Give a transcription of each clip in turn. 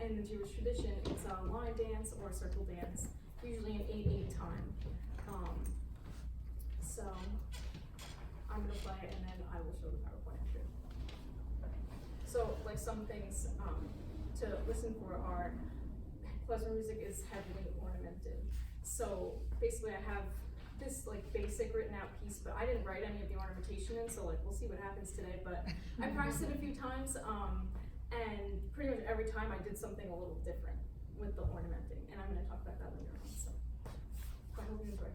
in the Jewish tradition, it's a line dance or a circle dance, usually an 8/8 time. So I'm gonna play and then I will show the PowerPoint after. So like some things to listen for are, klezmer music is heavily ornamented. So basically I have this like basic written out piece, but I didn't write any of the ornamentation in, so like we'll see what happens today. But I practiced it a few times, and pretty much every time I did something a little different with the ornamenting, and I'm gonna talk about that later on. So I hope you enjoy.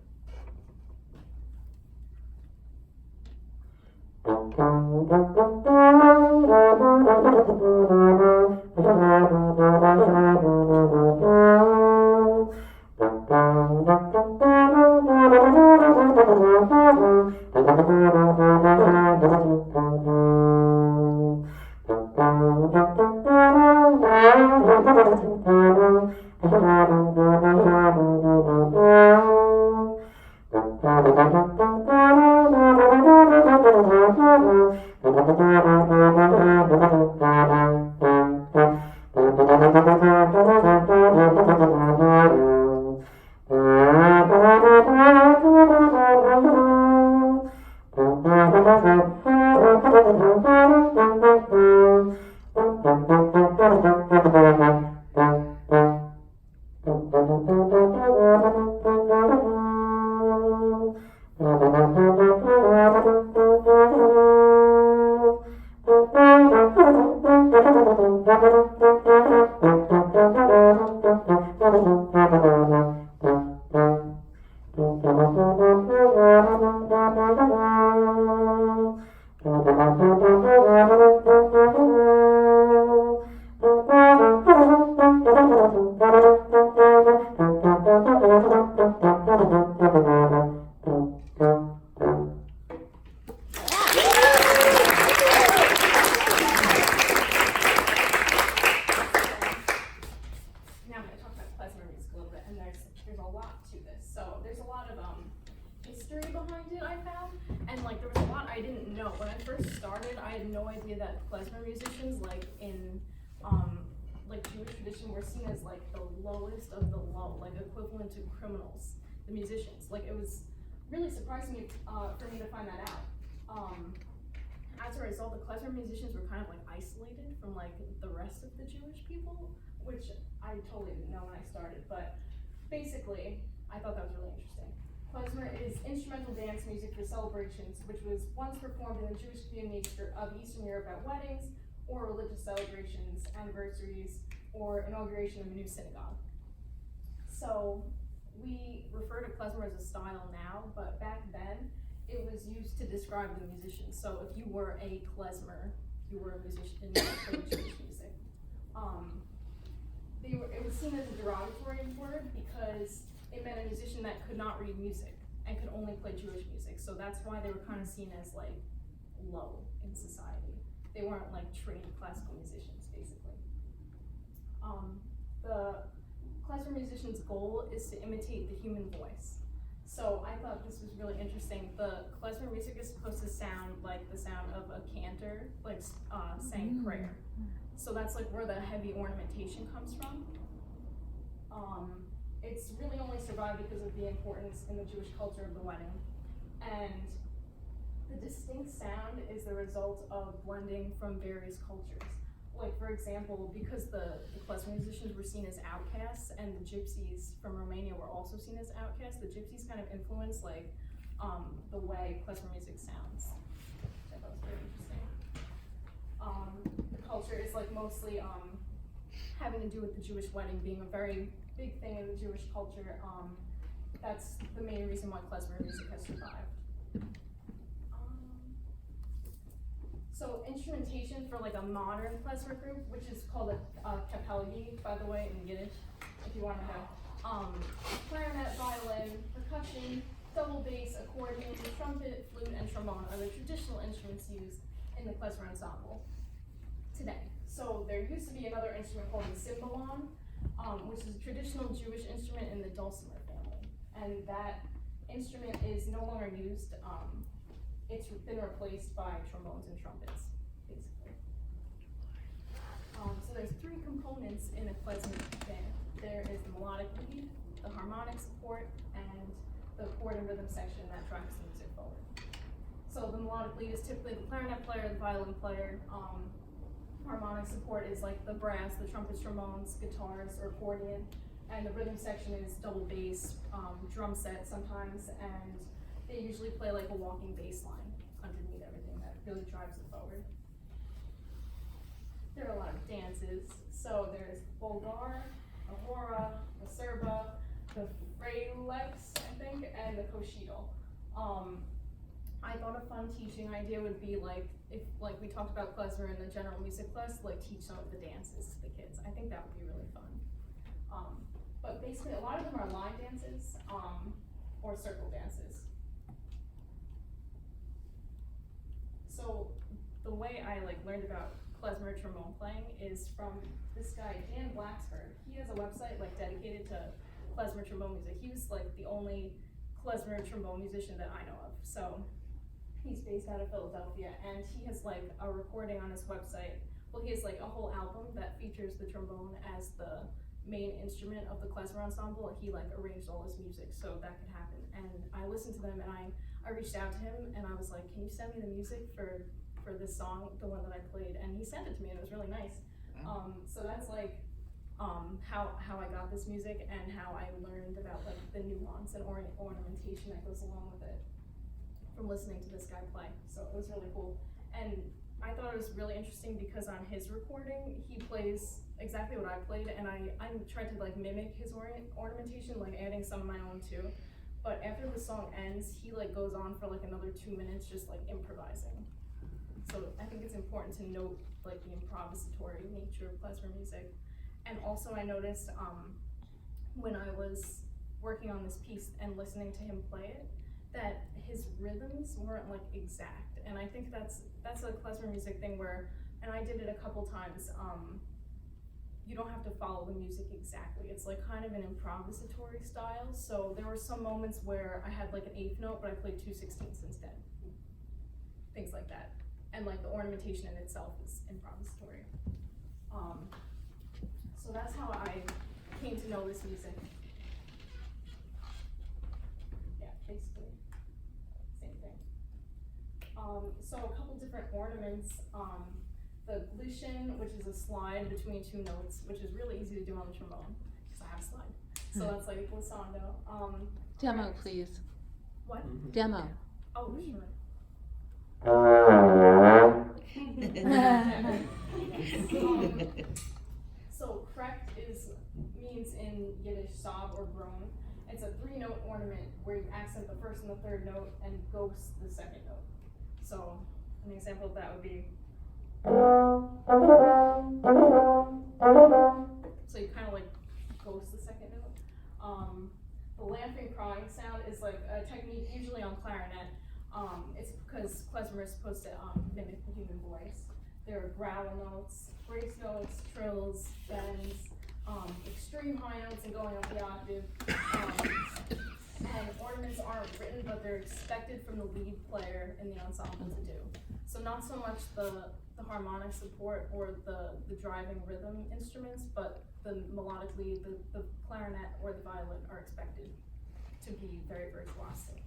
To criminals, the musicians. Like, it was really surprising for me to find that out. As a result, the klezmer musicians were kind of like isolated from like the rest of the Jewish people, which I totally didn't know when I started, but basically I thought that was really interesting. Klezmer is instrumental dance music for celebrations, which was once performed in the Jewish community of Eastern Europe at weddings or religious celebrations, anniversaries, or inauguration of a new synagogue. So we refer to klezmer as a style now, but back then it was used to describe the musicians. So if you were a klezmer, you were a musician for Jewish music. It was seen as a derogatory word because it meant a musician that could not read music and could only play Jewish music. So that's why they were kind of seen as like low in society. They weren't like trained classical musicians, basically. The klezmer musician's goal is to imitate the human voice. So I thought this was really interesting. The klezmer music is supposed to sound like the sound of a cantor, like saying prayer. So that's like where the heavy ornamentation comes from. It's really only survived because of the importance in the Jewish culture of the wedding. And the distinct sound is the result of blending from various cultures. Like, for example, because the klezmer musicians were seen as outcasts and the gypsies from Romania were also seen as outcasts, the gypsies kind of influenced like the way klezmer music sounds. I thought was very interesting. The culture is like mostly having to do with the Jewish wedding being a very big thing in the Jewish culture. That's the main reason why klezmer music has survived. So instrumentation for like a modern klezmer group, which is called a kapelgi, by the way, in Yiddish, if you want to know. Clarinet, violin, percussion, double bass, accordion, trumpet, flute, and trombone are the traditional instruments used in the klezmer ensemble today. So there used to be another instrument called the cymbalon, which is a traditional Jewish instrument in the dulcimer family. And that instrument is no longer used. It's been replaced by trombones and trumpets, basically. So there's three components components in a klezmer band. There is the melodic lead, the harmonic support, and the chord and rhythm section that drives the music forward. So the melodic lead is typically the clarinet player, the violin player. Harmonic support is like the brass, the trumpets, trombones, guitars, or accordion. And the rhythm section is double bass, drum set sometimes, and they usually play like a walking bass line underneath everything that really drives it forward. There are a lot of dances. So there's Bulgar, a Hora, a Serba, the Frelex, I think, and the Koshito. I thought a fun teaching idea would be like, if like we talked about klezmer in the general music class, like teach some of the dances to the kids. I think that would be really fun. But basically a lot of them are line dances, or circle dances. So the way I like learned about klezmer trombone playing is from this guy, Dan Blacksburg. He has a website like dedicated to klezmer trombone music. He was like the only klezmer trombone musician that I know of. So he's based out of Philadelphia, and he has like a recording on his website. Well, he has like a whole album that features the trombone as the main instrument of the klezmer ensemble. He like arranged all his music so that could happen. And I listened to them, and I reached out to him, and I was like, can you send me the music for this song, the one that I played? And he sent it to me, and it was really nice. So that's like how I got this music and how I learned about like the nuance and ornamentation that goes along with it from listening to this guy play. So it was really cool. And I thought it was really interesting because on his recording, he plays exactly what I played, and I tried to like mimic his ornamentation, like adding some of my own too. But after the song ends, he like goes on for like another 2 minutes just like improvising. So I think it's important to note like the improvisatory nature of klezmer music. And also I noticed when I was working on this piece and listening to him play it, that his rhythms weren't like exact. And I think that's a klezmer music thing where, and I did it a couple times, you don't have to follow the music exactly. It's like kind of an improvisatory style. So there were some moments where I had like an 8th note, but I played 2/16 instead. Things like that. And like the ornamentation in itself is improvisatory. So that's how I came to know this music. Yeah, basically, same thing. So a couple different ornaments. The glishin, which is a slide between 2 notes, which is really easy to do on the trombone, because I have a slide. So that's like a glissando. Demo, please. What? Demo. Oh, sure. So krekt means in Yiddish sob or groan. It's a 3-note ornament where you accent the 1st and the 3rd note and ghost the 2nd note. So an example of that would be, so you kind of like ghost the 2nd note. The laughing crying sound is like a technique usually on clarinet. It's because klezmer is supposed to mimic the human voice. There are growl notes, brace notes, trills, bends, extreme high notes and going up the octave. And ornaments aren't written, but they're expected from the lead player in the ensemble to do. So not so much the harmonic support or the driving rhythm instruments, but the melodic lead, the clarinet or the violin are expected to be very virtuosic.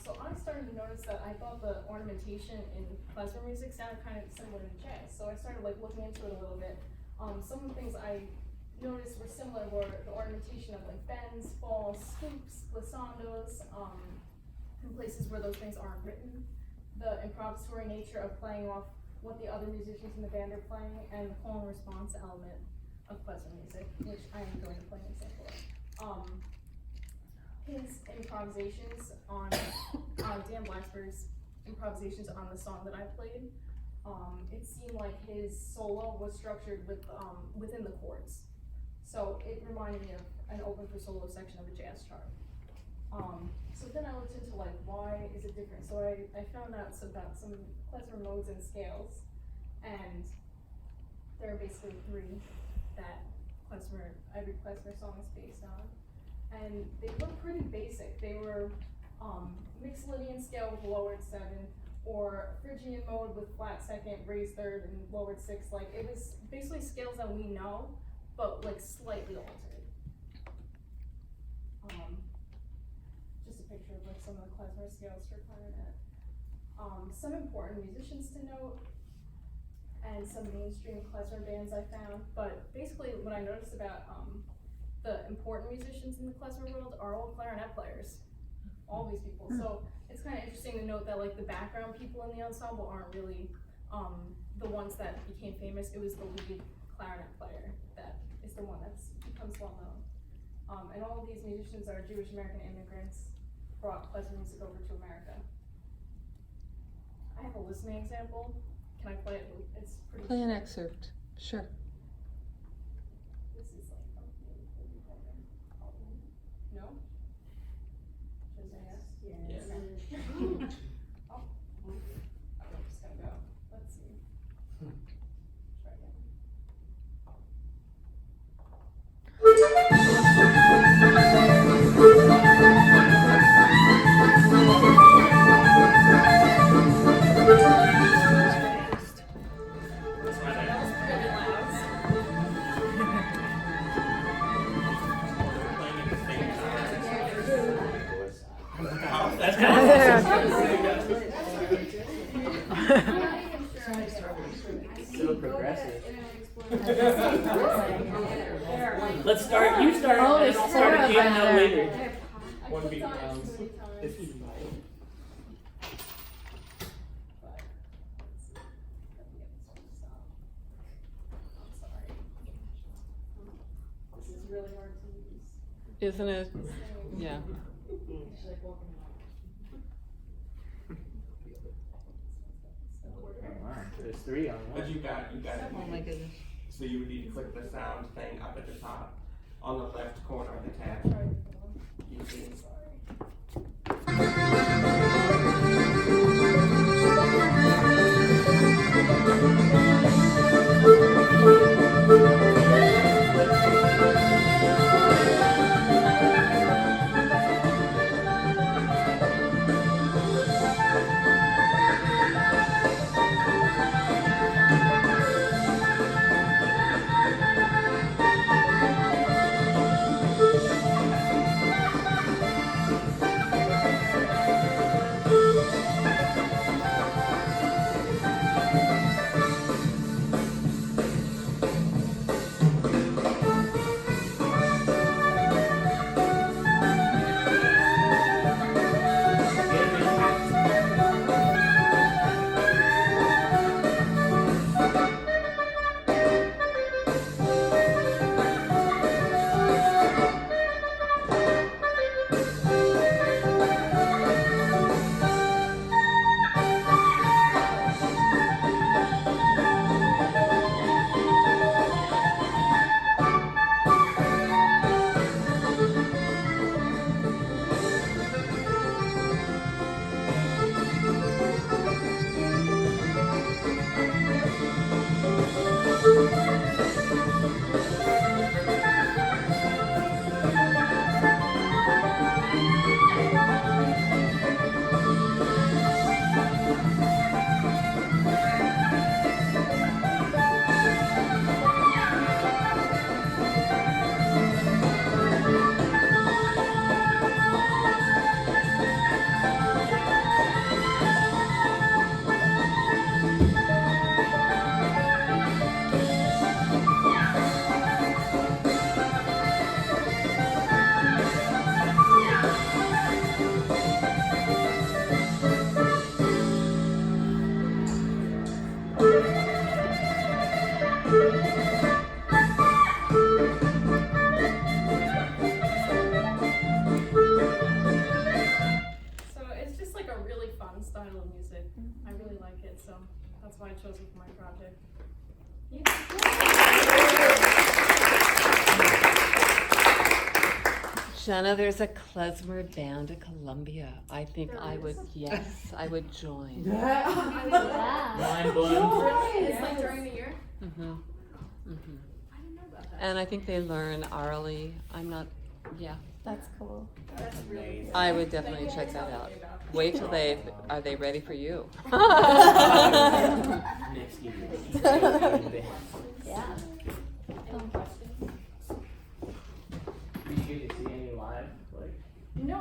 So I started to notice that I thought the ornamentation in klezmer music sounded kind of similar to jazz. So I started like looking into it a little bit. Some of the things I noticed were similar were the ornamentation of like bends, falls, scoops, glissandos, in places where those things aren't written. The improvisatory nature of playing off what the other musicians in the band are playing, and the call and response element of klezmer music, which I am going to play an example of. His improvisations on Dan Blacksburg's improvisations on the song that I played, it seemed like his solo was structured within the chords. So it reminded me of an open for solo section of a jazz chart. So then I looked into like, why is it different? So I found out about some klezmer modes and scales, and there are basically 3 that every klezmer song is based on. And they were pretty basic. They were mixed Lydian scale with lowered 7, or Phrygian mode with flat second, raised third, and lowered sixth. Like, it was basically scales that we know, but like slightly altered. Just a picture of like some of the klezmer scales for clarinet. Some important musicians to note, and some mainstream klezmer bands I found. But basically, what I noticed about the important musicians in the klezmer world are all clarinet players. All these people. So it's kind of interesting to note that like the background people in the ensemble aren't really the ones that became famous. It was the lead clarinet player that is the one that's becomes well known. And all of these musicians are Jewish American immigrants, brought klezmer music over to America. I have a listening example. Can I play it? It's pretty Play an short. excerpt, sure. This is like from the recording. No? Should I say yes? Yes. Okay. Oh. I'm just gonna go. Let's see. Try again. That's kind so progressive. Let's start. You start, Oh, and there's I'll start four a of jam them out there. later. I One clicked beat on it rounds. too many times. It's easy. But, let's see. Let me get this one to stop. I'm sorry. This is really hard to use. Isn't it? This thing. Yeah. Wow, there's 3 on one. But you got it. Oh my goodness. So you would need to click the sound thing up at the top on the left corner of the tab. Try it for one. You see. Sorry. So it's just like a really fun style of music. I really like it, so that's why I chose it for my project. Jenna, there's a klezmer band at Columbia. I think I would, yes, I would join. Mind blown. It's like during the year? Mm-hmm. Mm-hmm. I didn't know about that. And I think they learn orally. I'm not, yeah. That's cool. That's really cool. I would definitely Thank you check for that telling out. me about it. Wait till are they ready for you? Next year. Yeah. Any questions? Did you get to see any live? Like, No,